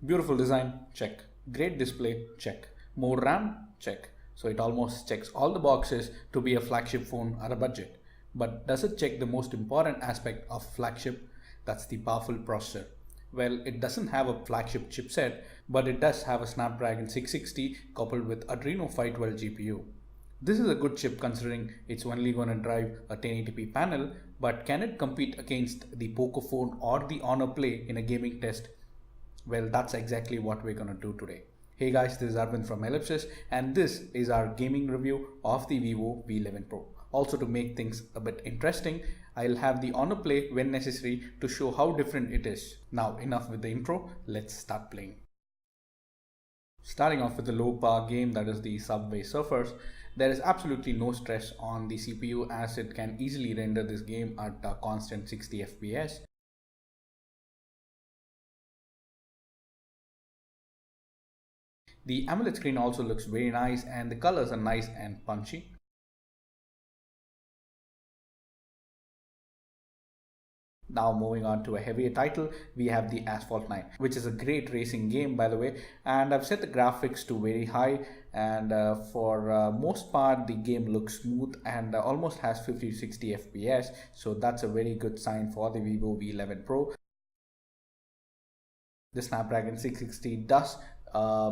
Beautiful design, check. Great display, check. More RAM, check. So it almost checks all the boxes to be a flagship phone at a budget. But does it check the most important aspect of flagship? That's the powerful processor. Well, it doesn't have a flagship chipset, but it does have a Snapdragon 660 coupled with Adreno 512 GPU. This is a good chip considering it's only going to drive a 1080p panel, but can it compete against the Pocophone or the Honor Play in a gaming test? Well, that's exactly what we're going to do today. Hey guys, this is Arvind from Ellipsis and this is our gaming review of the VIVO V11 Pro. Also, to make things a bit interesting, I'll have the Honor Play when necessary to show how different it is. Now enough with the intro, let's start playing. Starting off with the low power game, that is the Subway Surfers. There is absolutely no stress on the CPU as it can easily render this game at a constant 60 FPS. The AMOLED screen also looks very nice and the colors are nice and punchy. Now moving on to a heavier title, we have the Asphalt 9, which is a great racing game by the way, and I've set the graphics to very high, and for most part the game looks smooth and almost has 50 to 60 FPS, so that's a very good sign for the VIVO V11 Pro. The Snapdragon 660 does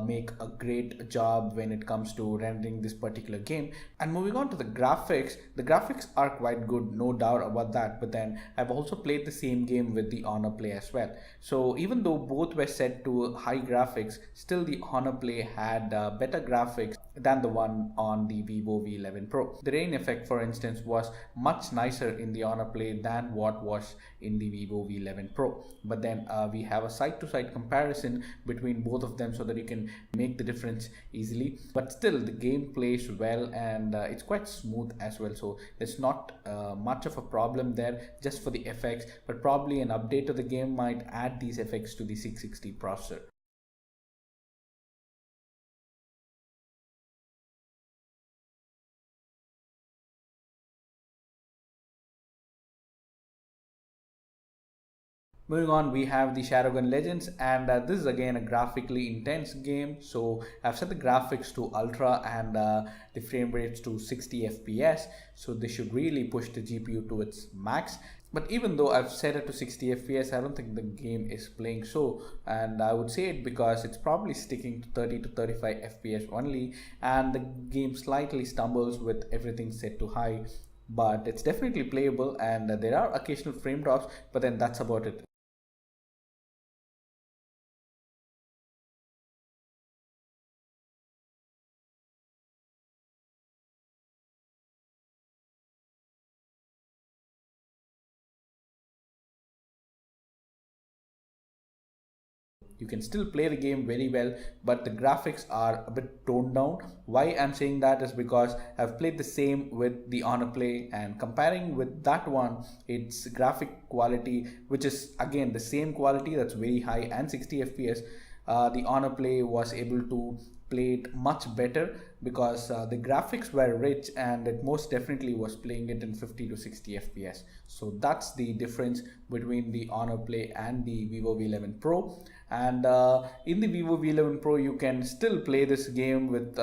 make a great job when it comes to rendering this particular game. And moving on to the graphics are quite good, no doubt about that, but then I've also played the same game with the Honor Play as well. So even though both were set to high graphics, still the Honor Play had better graphics than the one on the VIVO V11 Pro. The rain effect, for instance, was much nicer in the Honor Play than what was in the VIVO V11 Pro. But then we have a side-to-side comparison between both of them so that you can make the difference easily. But still, the game plays well and it's quite smooth as well. So there's not much of a problem there just for the effects, but probably an update to the game might add these effects to the 660 processor. Moving on, we have the Shadowgun Legends, and this is again a graphically intense game. So I've set the graphics to ultra and the frame rates to 60 FPS. So they should really push the GPU to its max. But even though I've set it to 60 FPS, I don't think the game is playing so. And I would say it because it's probably sticking to 30 to 35 FPS only. And the game slightly stumbles with everything set to high. But it's definitely playable and there are occasional frame drops, but then that's about it. You can still play the game very well, but the graphics are a bit toned down. Why I'm saying that is because I've played the same with the Honor Play, and comparing with that one, its graphic quality, which is again the same quality, that's very high and 60 FPS, the Honor Play was able to play it much better because the graphics were rich and it most definitely was playing it in 50 to 60 FPS. So that's the difference between the Honor Play and the VIVO V11 Pro. And in the VIVO V11 Pro you can still play this game with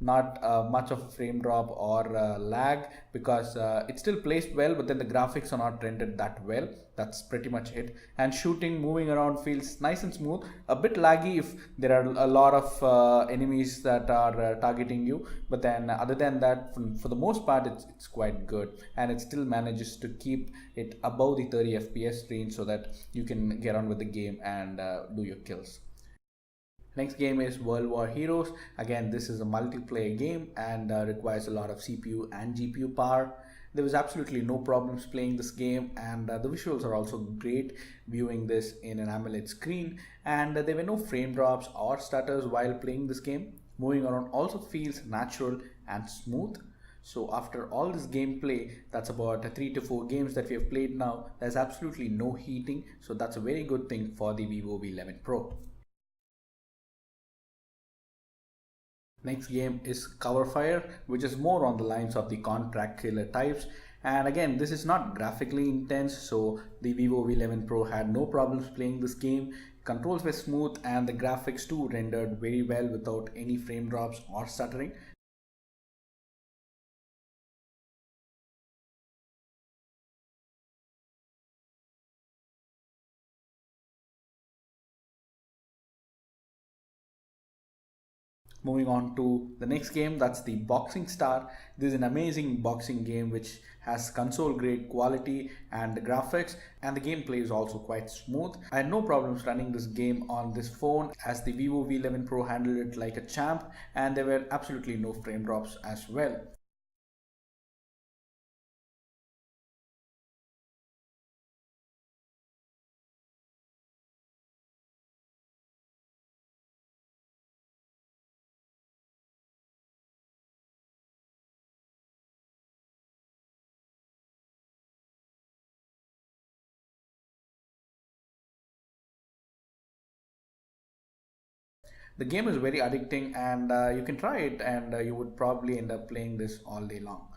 not much of a frame drop or lag because it still plays well, but then the graphics are not rendered that well. That's pretty much it. And shooting, moving around feels nice and smooth, a bit laggy if there are a lot of enemies that are targeting you, but then other than that, for the most part it's quite good, and it still manages to keep it above the 30 FPS range so that you can get on with the game and do your kills. Next game is World War Heroes. Again, this is a multiplayer game and requires a lot of CPU and GPU power. There was absolutely no problems playing this game, and the visuals are also great viewing this in an AMOLED screen, and there were no frame drops or stutters while playing this game. Moving around also feels natural and smooth. So after all this gameplay, that's about 3 to 4 games that we have played now, there's absolutely no heating, so that's a very good thing for the VIVO V11 Pro. Next game is Cover Fire, which is more on the lines of the contract killer types. And again, this is not graphically intense, so the VIVO V11 Pro had no problems playing this game Controls were smooth and the graphics too rendered very well without any frame drops or stuttering. Moving on to the next game, that's the Boxing Star. This is an amazing boxing game which has console grade quality and the graphics, and the gameplay is also quite smooth. I had no problems running this game on this phone as the Vivo V11 Pro handled it like a champ, and there were absolutely no frame drops as well. The game is very addicting, and you can try it, and you would probably end up playing this all day long.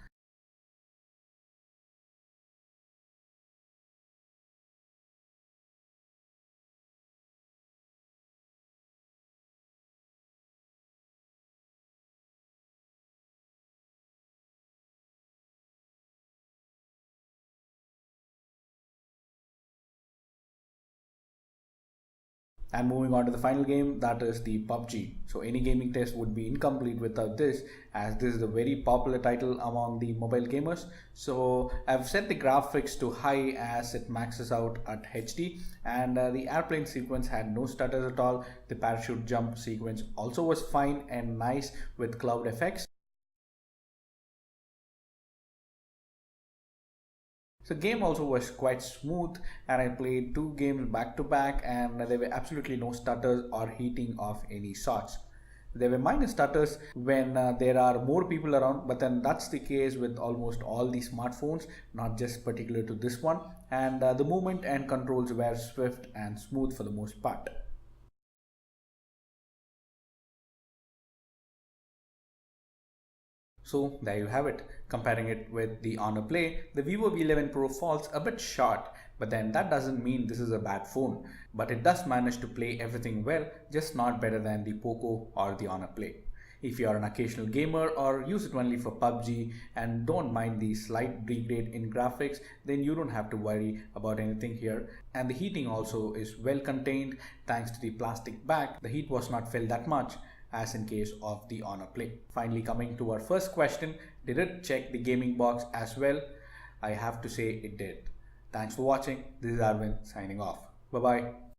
And moving on to the final game, that is the PUBG. So any gaming test would be incomplete without this, as this is a very popular title among the mobile gamers. So I've set the graphics to high as it maxes out at HD, and the airplane sequence had no stutters at all. The parachute jump sequence also was fine and nice with cloud effects. So game also was quite smooth, and I played two games back to back, and there were absolutely no stutters or heating of any sorts. There were minor stutters when there are more people around, but then that's the case with almost all the smartphones, not just particular to this one. And the movement and controls were swift and smooth for the most part. So there you have it. Comparing it with the Honor Play, the Vivo V11 Pro falls a bit short, but then that doesn't mean this is a bad phone. But it does manage to play everything well, just not better than the Poco or the Honor Play. If you are an occasional gamer or use it only for PUBG and don't mind the slight degrade in graphics, then you don't have to worry about anything here. And the heating also is well contained thanks to the plastic back. The heat was not felt that much as in case of the Honor Play. Finally, coming to our first question, did it check the gaming box as well? I have to say it did. Thanks for watching. This is Arvind signing off. Bye bye.